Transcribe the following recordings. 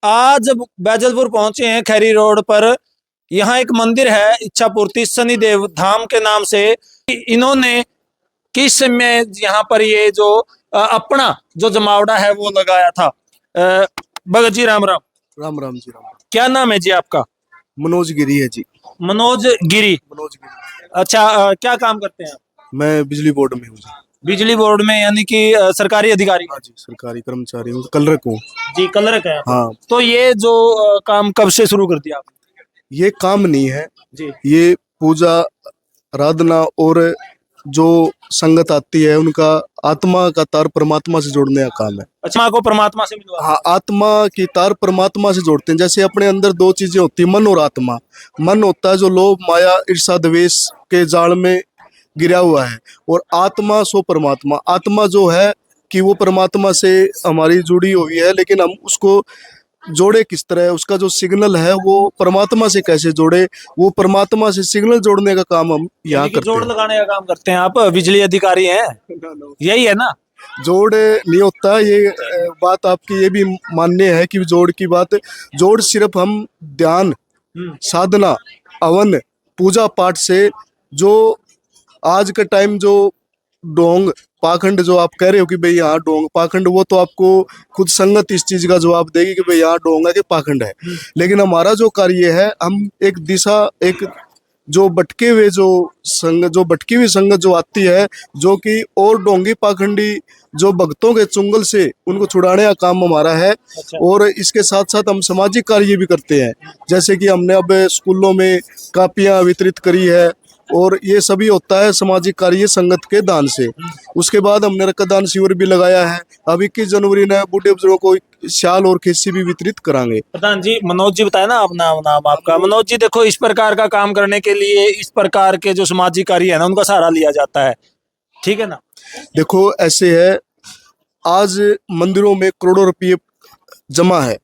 आज बैजलपुर पहुंचे हैं खैरी रोड पर। यहाँ एक मंदिर है इच्छापूर्ति शनिदेव धाम के नाम से। इन्होंने किस में यहाँ पर ये जो अपना जो जमावड़ा है वो लगाया था। भगत जी राम राम। राम राम जी राम। क्या नाम है जी आपका? मनोज गिरी है जी। मनोज गिरी। मनोज गिरी। अच्छा, क्या काम करते हैं आप? मैं बिजली बोर्ड में हूँ जी। बिजली बोर्ड में, यानी कि सरकारी अधिकारी? हाँ जी, सरकारी कर्मचारी हूँ, कलरक हूँ जी, कलरक है आप। हाँ। तो ये जो काम कब से शुरू कर दिया आपने? ये काम नहीं है जी। ये पूजा आराधना और जो संगत आती है उनका आत्मा का तार परमात्मा से जोड़ने का काम है। अच्छा, को परमात्मा से मिलवा। हाँ, आत्मा की तार परमात्मा से जोड़ते हैं। जैसे अपने अंदर दो चीजें होती है, मन और आत्मा। मन होता है जो लोभ माया ईर्षा द्वेष के जाल में गिरा हुआ है, और आत्मा सो परमात्मा। आत्मा जो है कि वो परमात्मा से हमारी जुड़ी हुई है, लेकिन हम उसको जोड़े किस तरह, उसका जो सिग्नल है वो परमात्मा से कैसे जोड़े, वो परमात्मा से सिग्नल जोड़ने का काम हम यहाँ करते जोड़ हैं। लगाने का काम करते हैं आप, बिजली अधिकारी हैं, यही है ना? जोड़ नहीं होता ये बात आपकी ये भी मान्य है कि जोड़ की बात, जोड़ सिर्फ हम ध्यान साधना हवन पूजा पाठ से, जो आज का टाइम जो ढोंग पाखंड जो आप कह रहे हो कि भाई यहाँ ढोंग पाखंड, वो तो आपको खुद संगत इस चीज का जवाब देगी कि भाई यहाँ ढोंग है कि पाखंड है। लेकिन हमारा जो कार्य है, हम एक दिशा, एक जो भटके हुए जो भटकी हुई संगत जो आती है, जो कि और ढोंगी पाखंडी जो भक्तों के चुंगल से उनको छुड़ाने का काम हमारा है। अच्छा। और इसके साथ साथ हम सामाजिक कार्य भी करते हैं, जैसे कि हमने अब स्कूलों में कापियां वितरित करी है, और ये सभी होता है सामाजिक कार्य संगत के दान से। उसके बाद हमने रक्तदान शिविर भी लगाया है। अब 21 जनवरी ने बूढ़े बुजुर्गों को शाल और खिस्सी भी वितरित करांगे। प्रधान जी, मनोज जी बताए ना अपना नाम आपका। मनोज जी, देखो, इस प्रकार का काम करने के लिए इस प्रकार के जो सामाजिक कार्य है ना, उनका सहारा लिया जाता है, ठीक है ना? देखो ऐसे है, आज मंदिरों में करोड़ों रुपये जमा है,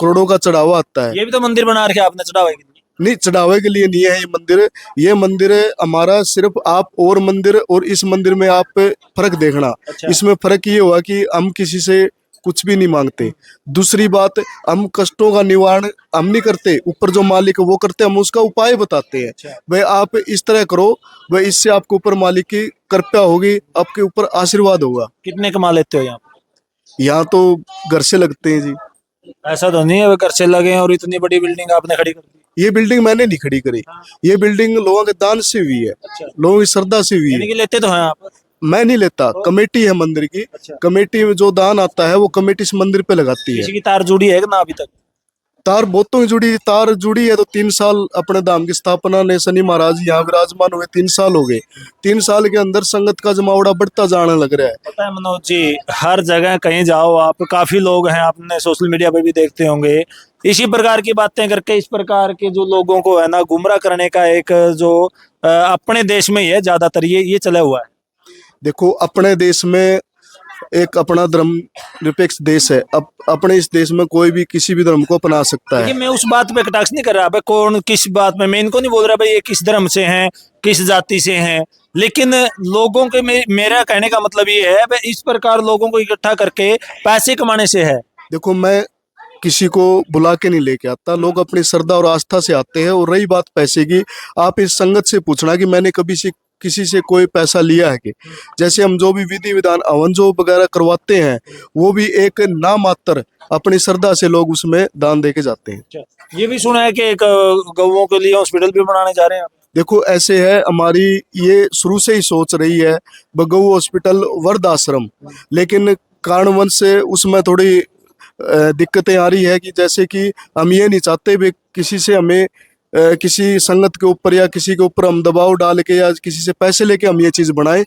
करोड़ों का चढ़ावा आता है। ये भी तो मंदिर बना रखे आपने चढ़ावे के लिए? नहीं, चढ़ावे के लिए नहीं है ये मंदिर। ये मंदिर हमारा सिर्फ आप और मंदिर और इस मंदिर में आप फर्क देखना। अच्छा। इसमें फर्क ये हुआ कि हम किसी से कुछ भी नहीं मांगते। दूसरी बात, हम कष्टों का निवारण हम नहीं करते, ऊपर जो मालिक वो करते, हम उसका उपाय बताते हैं। अच्छा। भाई आप इस तरह करो, भाई इससे आपके ऊपर मालिक की कृपा होगी, आपके ऊपर आशीर्वाद होगा। कितने कमा लेते हो यहाँ? यहाँ तो घर से लगते हैं जी। ऐसा तो नहीं है घर से लगे और इतनी बड़ी बिल्डिंग आपने खड़ी कर दी? ये बिल्डिंग मैंने नहीं खड़ी करी, ये बिल्डिंग लोगों के दान से हुई है। अच्छा। लोगों की श्रद्धा से हुई यानी है। कि लेते तो हैं आप? मैं नहीं लेता, कमेटी है मंदिर की। अच्छा। कमेटी में जो दान आता है वो कमेटी इस मंदिर पे लगाती किसी है। की तार जुड़ी है कि ना अभी तक? तार बहुतों की जुड़ी, तार जुड़ी है तो 3 साल अपने धाम की स्थापना ने शनि महाराज यहाँ विराजमान हुए 3 साल हो गए। 3 साल के अंदर संगत का जमावड़ा बढ़ता जाने लग रहा है। पता है मनोज जी, हर जगह कहीं जाओ आप, काफी लोग हैं, आपने सोशल मीडिया पे भी देखते होंगे, इसी प्रकार की बातें करके इस प्रकार के जो लोगों को है ना गुमराह करने का एक जो अपने देश में ही है ज्यादातर ये चला हुआ है। देखो, अपने देश में एक अपना धर्म निरपेक्ष देश है। अब अपने इस देश में कोई भी किसी भी धर्म को अपना सकता है। मैं उस बात पे कटाक्ष नहीं कर रहा भाई, कौन किस बात में, मैं इनको नहीं बोल रहा भाई ये किस धर्म से हैं, किस जाति से हैं, लेकिन लोगों के मेरा कहने का मतलब ये है भाई, इस प्रकार लोगों को इकट्ठा करके पैसे कमाने से है। देखो, मैं किसी को बुला के नहीं लेके आता, लोग अपनी श्रद्धा और आस्था से आते हैं। और रही बात पैसे की, आप इस संगत से पूछना कि मैंने कभी से किसी से कोई पैसा लिया है कि? जैसे हम जो भी विधि विधान हवन जो वगैरह करवाते हैं, वो भी एक नाम मात्र अपनी श्रद्धा से लोग उसमें दान दे के जाते हैं। ये भी सुना है कि एक गौओं के लिए हॉस्पिटल भी बनाने जा रहे हैं आप? देखो ऐसे है, हमारी ये शुरू से ही सोच रही है गौ हॉस्पिटल वर्ध आश्रम, लेकिन कारणवश से उसमें थोड़ी दिक्कतें आ रही है कि जैसे कि हम ये नहीं चाहते भी किसी से हमें किसी संगत के ऊपर या किसी के ऊपर हम दबाव डाल के या किसी से पैसे लेके हम ये चीज़ बनाएं।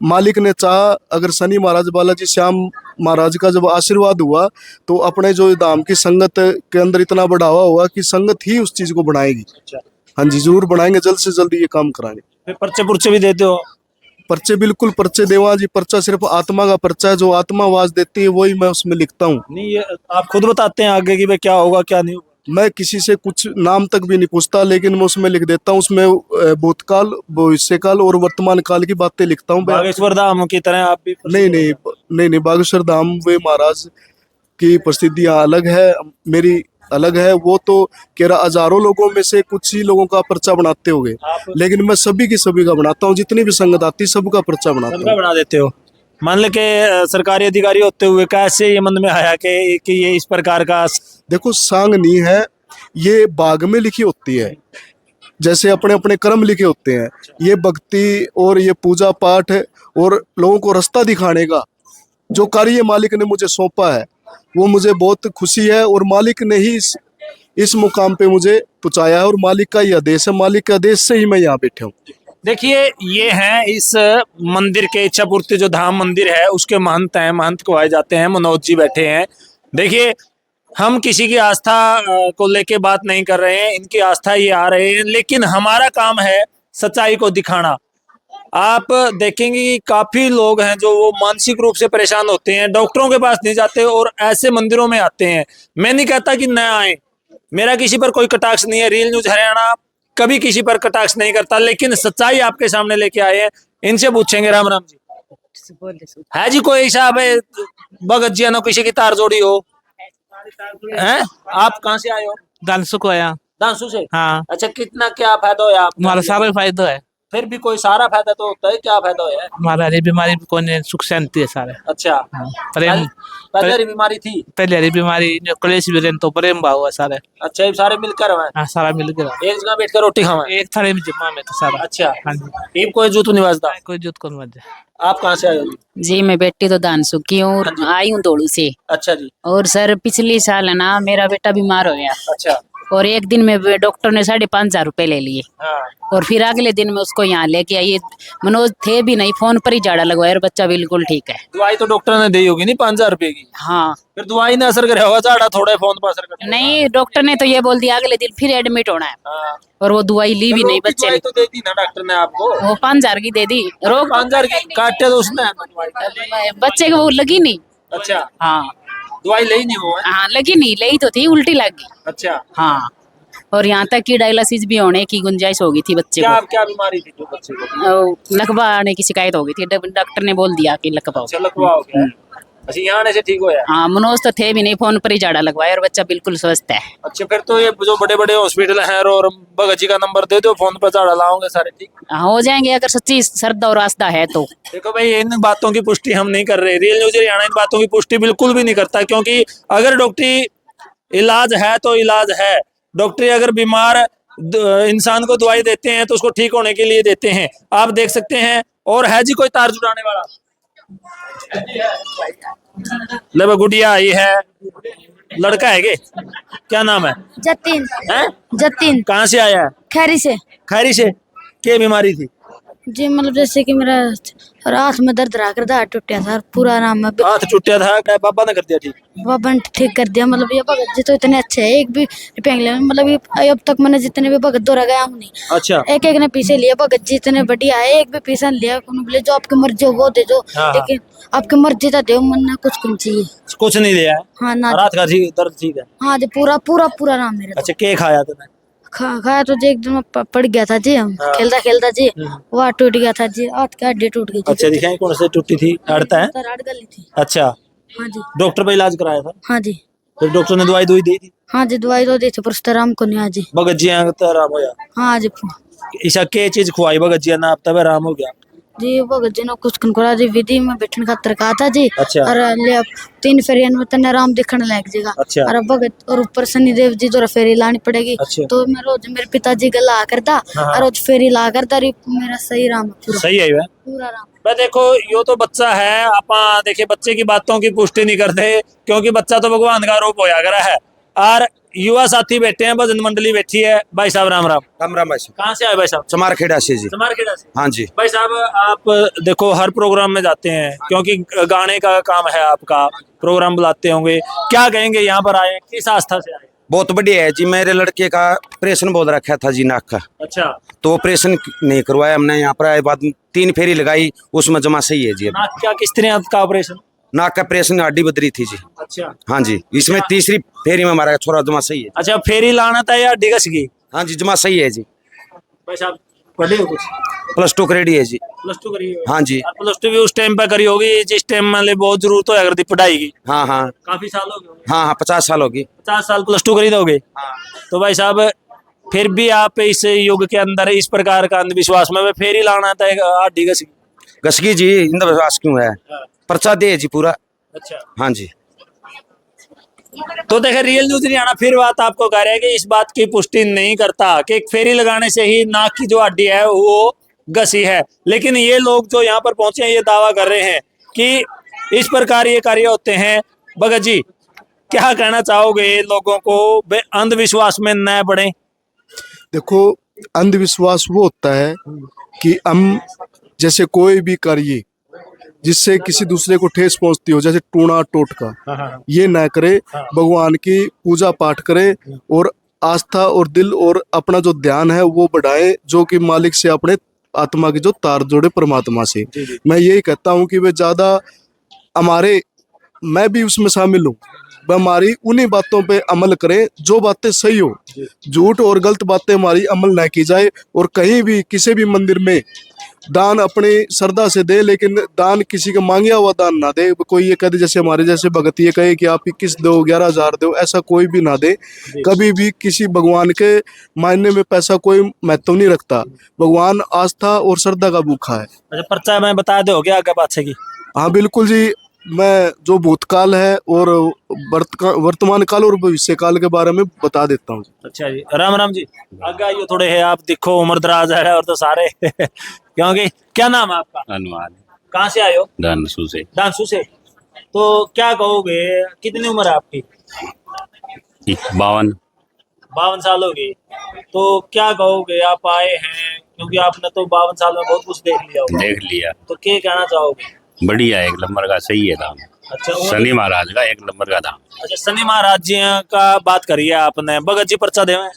मालिक ने चाहा, अगर शनि महाराज बालाजी श्याम महाराज का जब आशीर्वाद हुआ तो अपने जो धाम की संगत के अंदर इतना बढ़ावा हुआ कि संगत ही उस चीज़ को बनाएगी। अच्छा। हाँ जी, जरूर बनाएंगे, जल्द से जल्द ये काम कराएंगे। फिर पर्चे पुर्चे भी देते हो? पर्चे बिल्कुल पर्चे देवा जी। पर्चा सिर्फ आत्मा का पर्चा है, जो आत्मा आवाज देती है वही मैं उसमें लिखता हूँ। नहीं, ये आप खुद बताते हैं आगे कि भाई क्या होगा क्या नहीं होगा? मैं किसी से कुछ नाम तक भी नहीं पूछता, लेकिन मैं उसमें लिख देता हूँ। उसमें भूतकाल, भविष्यकाल और वर्तमान काल की बातें लिखता हूँ। बागेश्वर धाम की तरह आप भी? नहीं, बागेश्वर धाम वे महाराज की परिस्थितियाँ अलग है, मेरी अलग है। वो तो कह रहा हजारों लोगों में से कुछ ही लोगों का पर्चा बनाते होंगे, आप लेकिन मैं सभी का बनाता हूँ। जितनी भी संगत आती सबका पर्चा बनाता सबका हूँ। बना देते हो। मान ले के सरकारी अधिकारी होते हुए कैसे ये मन में आया कि ये इस प्रकार का देखो, सांग नहीं है, ये बाग में लिखी होती है, जैसे अपने अपने कर्म लिखे होते हैं। ये भक्ति और ये पूजा पाठ और लोगों को रास्ता दिखाने का जो कार्य मालिक ने मुझे सौंपा है, वो मुझे बहुत खुशी है। और मालिक ने ही इस मुकाम पे मुझे पहुंचाया है, और मालिक का ही आदेश है, मालिक के आदेश से ही मैं यहाँ बैठा हूँ। देखिए, ये है इस मंदिर के इच्छापूर्ति जो धाम मंदिर है उसके महंत हैं, महंत कहवाए जाते हैं, मनोज जी बैठे हैं। देखिए, हम किसी की आस्था को लेके बात नहीं कर रहे हैं, इनकी आस्था ये आ रहे हैं, लेकिन हमारा काम है सच्चाई को दिखाना। आप देखेंगे कि काफी लोग हैं जो वो मानसिक रूप से परेशान होते हैं, डॉक्टरों के पास नहीं जाते और ऐसे मंदिरों में आते हैं। मैं नहीं कहता कि न आए, मेरा किसी पर कोई कटाक्ष नहीं है, रील न्यूज हरियाणा कभी किसी पर कटाक्ष नहीं करता, लेकिन सच्चाई आपके सामने लेके आए हैं। इनसे पूछेंगे। राम राम जी। है जी कोई हिसाब है भगत जी ने किसी की तार जोड़ी हो? हैं? आप कहाँ से आए हो? दानसू को आया। दांसू से? हाँ, अच्छा, कितना क्या फायदा है आपको? हमारा सारा फायदा है। फिर भी कोई सारा फायदा तो होता है, क्या फायदा है? हमारा हरी बीमारी भी कोने सुख शांति है सारे। अच्छा, हाँ, प्रेम। पहले हरी बीमारी थी? पहले हरी बीमारी जो क्लेश भी रहन तो प्रेम भाव है सारे। अच्छा, ये सारे मिलकर हैं? हाँ, सारा मिल गया। एक जगह बैठकर रोटी खावे? एक थाली में जमा में तो सारा। अच्छा, हाँ जी। ये कोई जूत नहीं बजता? कोई जुत कौन मत। आप कहाँ से आए हो जी? जी मैं बेटी तो दानसू की हूँ, आई हूँ दौड़ू से। अच्छा जी। और सर पिछली साल है ना मेरा बेटा बीमार हो गया, अच्छा। और एक दिन में डॉक्टर ने 5,500 रुपए ले लिए। हाँ। और फिर अगले दिन में उसको यहाँ लेके आई। मनोज थे भी नहीं, फोन पर ही झाड़ा लगवाया और बच्चा बिल्कुल ठीक है। दवाई तो डॉक्टर ने दी होगी नहीं 5,000 रुपए की? हाँ। फिर दवाई ने असर करे होगा, झाड़ा थोड़ा फोन पर असर करे? नहीं, डॉक्टर ने तो ये बोल दिया अगले दिन फिर एडमिट होना है। हाँ। और वो दवाई ली भी नहीं बच्चे ने। तो दे दी ना डॉक्टर ने आपको? वो 5,000 की दे दी। रोग 5,000 की काटे तो उसने? बच्चे को वो लगी नहीं। अच्छा, हाँ दवाई ले ही नहीं वो? हाँ, लगी नहीं, लगी तो थी, उल्टी लग गई। अच्छा। हाँ, और यहाँ तक कि डायलिसिस भी होने की गुंजाइश हो गई थी बच्चे क्या को। क्या बीमारी थी जो बच्चे को? लकवा आने की शिकायत हो गई थी, डॉक्टर ने बोल दिया कि लकवा हो अच्छा, लकवा हो गया। अच्छा, यहाँ आने से ठीक हो गया? गया। हाँ, मनोज तो थे भी नहीं, फोन पर ही झाड़ा लगवाया और बच्चा बिल्कुल स्वस्थ है। अच्छा, फिर तो ये जो बड़े बड़े हॉस्पिटल हैं और भगत जी का नंबर दे दो, फोन पर झाड़ा लाओगे सारे ठीक? हाँ, हो जाएंगे अगर सच्ची श्रद्धा और आस्था है तो। देखो भाई, इन बातों की पुष्टि हम नहीं कर रहे, रियल न्यूज हरियाणा इन बातों की पुष्टि बिल्कुल भी नहीं करता, क्योंकि अगर डॉक्टरी इलाज है तो इलाज है। डॉक्टरी अगर बीमार इंसान को दवाई देते हैं तो उसको ठीक होने के लिए देते हैं। आप देख सकते हैं। और है जी कोई तार जुड़ाने वाला? ले गुड़िया, ये है लड़का है क्या नाम है? जतिन। हैं? जतिन कहाँ से आया है? खैरी से। खैरी से। क्या बीमारी थी? जी मतलब जैसे कि मेरा रात में दर्द रहा करता, हाथ टूटा था, पूरा आराम है। हाथ टूटा था, क्या पापा ने कर दिया ठीक? बाबा ने ठीक कर दिया। मतलब ये भगत जी तो इतने अच्छे है, एक भी रुपया मतलब ये अब तक मैंने जितने भी भगत दौरा गया हूँ नहीं, अच्छा। एक एक ने पीछे लिया। भगत जी इतने बढ़िया है, एक भी पीछे नहीं लिया। बोले जो आपकी मर्जी हो वो दे दो, हाँ। लेकिन आपकी मर्जी तो दो, मन कुछ कम चाहिए। कुछ नहीं लिया है? हाँ ना। रात का दर्द ठीक है? हाँ जी, पूरा पूरा पूरा आराम मेरे तो। अच्छा, क्या खाया तुमने? खाया तो जी एक दिन में पड़ गया था जी, हम हाँ। खेलता खेलता जी वो हाथ टूट गया था जी, हाथ की हड्डी टूट गई थी। अच्छा, दिखाई कौन से टूटी थी? अड़ता है? राड गली थी। अच्छा, हाँ जी। डॉक्टर पे इलाज कराया था? हाँ जी। फिर डॉक्टर ने दवाई दी थी? हाँ जी, दवाई तो दी थी पर उससे आराम को नहीं। हाँ जी। भगत जी आराम होया? हाँ जी। ईशा के चीज खुआई भगत जी ने, अब तब आराम हो गया? जी भगत जी ने कुछ करा जी, विधि में बैठने का तरका था जी। अच्छा। और ले 3 फेरियन में तने आराम दिखने लग जाएगा। अच्छा। और भगत और ऊपर शनिदेव जी जो फेरी लानी पड़ेगी। अच्छा। तो मैं रोज मेरे पिताजी गला करता और रोज फेरी ला करता, मेरा सही आराम पूरा सही है पूरा आराम। भाई। देखो, यो तो बच्चा है, आप देखिए बच्चे की बातों की पुष्टि नहीं करते, क्योंकि बच्चा तो भगवान का रूप होया करा है। और युवा साथी बैठे हैं, भजन मंडली बैठी है। भाई साहब राम राम। राम राम भाई साहब। कहाँ से आए भाई साहब? चमारखेड़ा से जी। चमारखेड़ा से। हाँ जी। भाई साहब, आप देखो हर प्रोग्राम में जाते हैं, क्योंकि गाने का काम है आपका, प्रोग्राम बुलाते होंगे, क्या कहेंगे यहाँ पर आए, किस आस्था से आए? बहुत बढ़िया है जी। मेरे लड़के का ऑपरेशन बोल रखा था जी नाक का, अच्छा। तो ऑपरेशन नहीं करवाया हमने। यहाँ पर आए बाद 3 फेरी लगाई, उसमें जमा सही है जी। नाक क्या किस तरह का ऑपरेशन? नाक का ऑपरेशन हड्डी बदरी थी जी। अच्छा। हाँ जी, इसमें तीसरी फेरी में हमारा छोरा जमा सही है। अच्छा, फेरी लाना था या हड्डी घस गई? हाँ जी, जमा सही है जी। भाई साहब, पढ़े हो कुछ? +2 ग्रेड है जी। प्लस टू करी है। हाँ जी। प्लस टू भी उस टाइम पे करी होगी जिस टाइम मतलब बहुत जरूरत हो अगर दी पढ़ाई की। हाँ हाँ काफी साल हो गए। हाँ हाँ 50 साल होगी। 50 साल प्लस टू करी दोगे। तो भाई साहब फिर भी आप इस युग के अंदर इस प्रकार का अंधविश्वास में फिर ही लाना था हड्डी घसी। गसकी जी इंद्र विश्वास क्यों है, पर्चा दे जी पूरा। अच्छा, हाँ जी। तो देखे रियल न्यूज हरियाणा फिर बात आपको कह रहा है कि इस बात की पुष्टि नहीं करता कि एक फेरी लगाने से ही नाक की जो हड्डी है वो घसी है, लेकिन ये लोग जो यहाँ पर पहुंचे हैं ये दावा कर रहे हैं कि इस प्रकार ये कार्य होते हैं। भगत जी क्या कहना चाहोगे लोगों को अंधविश्वास में न पड़े? देखो, अंधविश्वास वो होता है कि हम जैसे कोई भी कार्य जिससे किसी दूसरे को ठेस पहुंचती हो, जैसे टूणा टोटका, ये ना करे। भगवान की पूजा पाठ करे और आस्था और दिल और अपना जो ध्यान है वो बढ़ाए, जो कि मालिक से अपने आत्मा की जो तार जोड़े परमात्मा से। मैं यही कहता हूँ कि वे ज्यादा हमारे, मैं भी उसमें शामिल हूँ, हमारी उन्हीं बातों पे अमल करें जो बातें सही हो। झूठ और गलत बातें हमारी अमल ना की जाए। और कहीं भी किसी भी मंदिर में दान अपनी श्रद्धा से दे, लेकिन दान किसी का मांगया हुआ दान ना दे। कोई ये कह दे जैसे हमारे जैसे भगत ये कहे कि आप 21 दो 11,000 दो, ऐसा कोई भी ना दे। कभी भी किसी भगवान के मायने में पैसा कोई महत्व नहीं रखता। भगवान आस्था और श्रद्धा का भूखा है। अच्छा, पर्चा मैं बता दो क्या आगे बात की? हाँ बिल्कुल जी, मैं जो भूतकाल है और वर्तमान काल और भविष्य काल के बारे में बता देता हूँ। अच्छा जी, राम राम जी। आगे आइए थोड़े है, आप दिखो उम्र दराज है और तो सारे क्योंकि क्या नाम है आपका? अनुमान कहाँ से आए हो? दानसू से। डांसू से। तो क्या कहोगे, कितनी उम्र है आपकी? 52। 52 साल हो गई। तो क्या कहोगे, आप आए हैं क्योंकि आपने तो 52 साल में बहुत कुछ देख लिया होगा। देख लिया, तो क्या कहना चाहोगे? बढ़िया, एक नंबर का सही है दाम। अच्छा, शनि महाराज का एक नंबर का दाम। अच्छा, शनि महाराज जी का बात करिए आपने। भगत जी पर्चा देवे।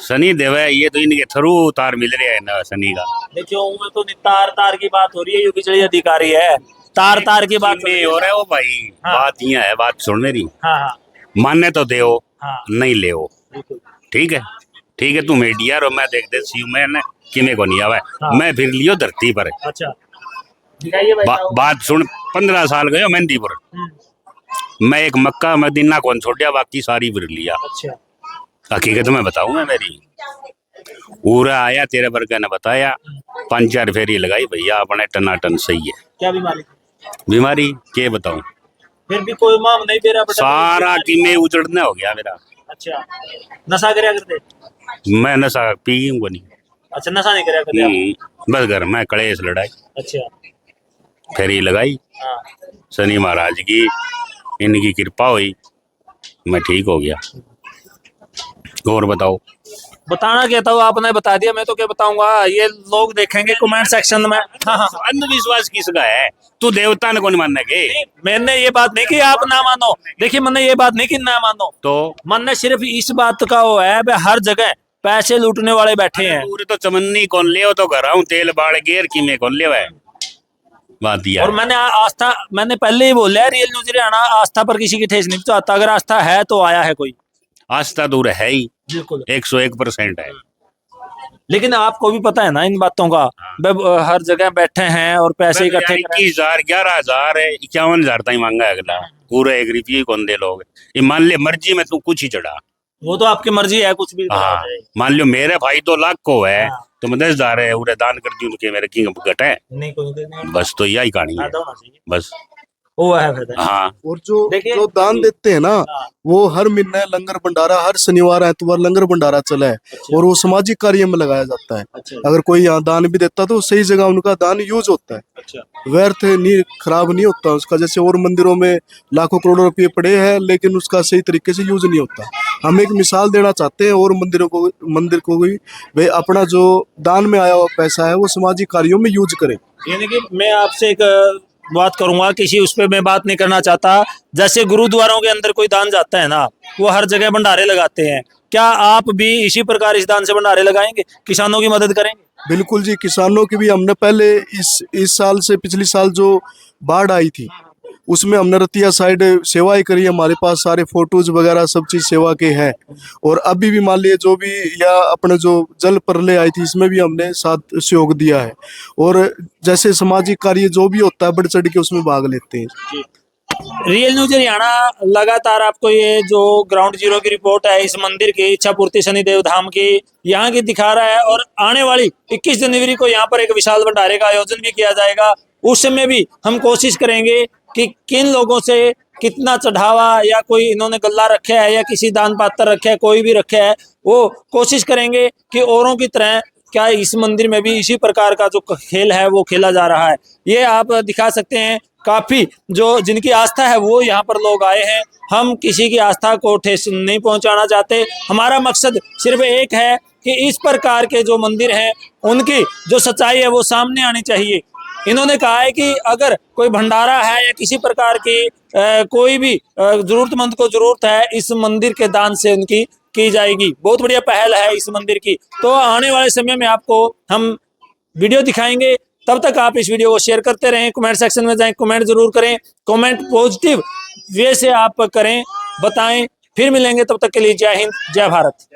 शनि देव है, ये तो इनके थ्रू तार मिल रहे हैं ना शनि का। देखियो उनमें तो तार तार की बात हो रही है, योगी चढ़ी अधिकारी है, तार तार की बात नहीं हो रहा है वो भाई। हाँ। बात यह है, बात सुन मेरी। हाँ हाँ मानने तो दे, हाँ, नहीं ले। बिल्कुल। ठीक है, ठीक है, तू मीडिया रो, मैं देख दे सी मैं किमे को नहीं आवा। हाँ। मैं फिर लियो धरती पर। अच्छा, दिखाइए भाई साहब। बात सुन, 15 साल गयो मेहंदीपुर। मैं एक मक्का मदीना कौन छोड़िया, बाकी सारी फिर लिया। अच्छा, हकीकत में बताऊंगा मेरी। पूरा आया तेरे वर्ग ने बताया, 5-4 फेरी लगाई भैया, अपने टनाटन सही है। क्या बीमारी? बीमारी के बताऊं, फिर भी कोई माम नहीं दे रहा बेटा। सारा कीमे उजड़ना हो गया मेरा। अच्छा, नशा करया करते? मैं नशा पी को नहीं। अच्छा, नशा नहीं करया करते आप? बस घर में कलेश लड़ाई, अच्छा, फेरी लगाई। हाँ। शनि महाराज की इनकी कृपा हुई, मैं ठीक हो गया। और बताओ। बताना क्या था, आपने बता दिया, मैं तो क्या बताऊंगा। ये लोग देखेंगे कमेंट सेक्शन में। हाँ हाँ, अंधविश्वास किसका है? तू देवता ने कौन मानने के? मैंने ये बात नहीं कि आप ना मानो। देखिए, मैंने ये बात नहीं कि ना मानो, तो मैंने सिर्फ इस बात का वो है भाई, हर जगह पैसे लूटने वाले बैठे हैं। पूरे तो चमन्नी कौन ले, तो घर आऊं तेल बाड़ गेर की में कौन ले। बात दिया और मैंने आस्था, मैंने पहले ही बोला है, रियल न्यूज हरियाणा आस्था पर किसी की ठेस नहीं चाहता। अगर आस्था है तो आया है कोई। आस्था दूर है ही, बिल्कुल 101% है। लेकिन आपको भी पता है ना इन बातों का। हर जगह बैठे हैं और पैसे इकट्ठे 21,000 11,000 51,000 तक मांगा है अगला। पूरा 1 रुपये कौन दे लोग? ये मान ले मर्जी में तू कुछ ही चढ़ा। वो तो आपकी मर्जी है, कुछ भी हाँ, मान लो मेरे भाई 2 लाख को है, हाँ। तो मैं 10,000 है उरे दान कर दी उनके, मेरे की घट है। नहीं, कोई बस तो यही कहानी है, बस। वो है फिर। हाँ, और जो देखिए, जो दान देते हैं ना, हाँ। वो हर महीने लंगर भंडारा, हर शनिवार एतवार लंगर भंडारा चला है। अच्छा। और वो सामाजिक कार्य में लगाया जाता है। अच्छा, अगर कोई यहाँ दान भी देता तो सही जगह उनका दान यूज होता है, अच्छा, व्यर्थ नहीं, खराब नहीं होता उसका। जैसे और मंदिरों में लाखों करोड़ों रुपए पड़े हैं, लेकिन उसका सही तरीके से यूज नहीं होता। हम एक मिसाल देना चाहते हैं और मंदिर को भी वे अपना जो दान में आया हुआ पैसा है वो सामाजिक कार्यों में यूज करें। यानी कि मैं आपसे एक बात करूंगा, किसी उस पे मैं बात नहीं करना चाहता। जैसे गुरुद्वारों के अंदर कोई दान जाता है ना, वो हर जगह भंडारे लगाते हैं। क्या आप भी इसी प्रकार इस दान से भंडारे लगाएंगे, किसानों की मदद करेंगे? बिल्कुल जी, किसानों की भी हमने पहले इस साल से पिछले साल जो बाढ़ आई थी, उसमें हमने रतिया साइड सेवाएं करी, हमारे पास सारे फोटोज वगैरह सब चीज सेवा के हैं। और अभी भी मान लिए जो भी या अपने जो जल प्रलय आई थी इसमें भी हमने साथ सहयोग दिया है। और जैसे सामाजिक कार्य जो भी होता है बढ़ चढ़ के उसमें भाग लेते हैं। रियल न्यूज हरियाणा लगातार आपको ये जो ग्राउंड जीरो की रिपोर्ट है इस मंदिर की, इच्छा पूर्ति शनिदेव धाम की, यहाँ की दिखा रहा है। और आने वाली 21 जनवरी को यहाँ पर एक विशाल भंडारे का आयोजन भी किया जाएगा। उस समय भी हम कोशिश करेंगे कि किन लोगों से कितना चढ़ावा या कोई इन्होंने गल्ला रखा है या किसी दान पात्र रखा है, कोई भी रखा है, वो कोशिश करेंगे कि औरों की तरह क्या इस मंदिर में भी इसी प्रकार का जो खेल है वो खेला जा रहा है। ये आप दिखा सकते हैं, काफी जो जिनकी आस्था है वो यहाँ पर लोग आए हैं। हम किसी की आस्था को ठेस नहीं पहुंचाना चाहते। हमारा मकसद सिर्फ एक है कि इस प्रकार के जो मंदिर हैं उनकी जो सच्चाई है वो सामने आनी चाहिए। इन्होंने कहा है कि अगर कोई भंडारा है या किसी प्रकार की कोई भी जरूरतमंद को जरूरत है, इस मंदिर के दान से उनकी की जाएगी। बहुत बढ़िया पहल है इस मंदिर की। तो आने वाले समय में आपको हम वीडियो दिखाएंगे। तब तक आप इस वीडियो को शेयर करते रहें, कमेंट सेक्शन में जाएं, कमेंट जरूर करें, कमेंट पॉजिटिव वे से आप करें, बताएं। फिर मिलेंगे, तब तक के लिए जय हिंद, जय भारत।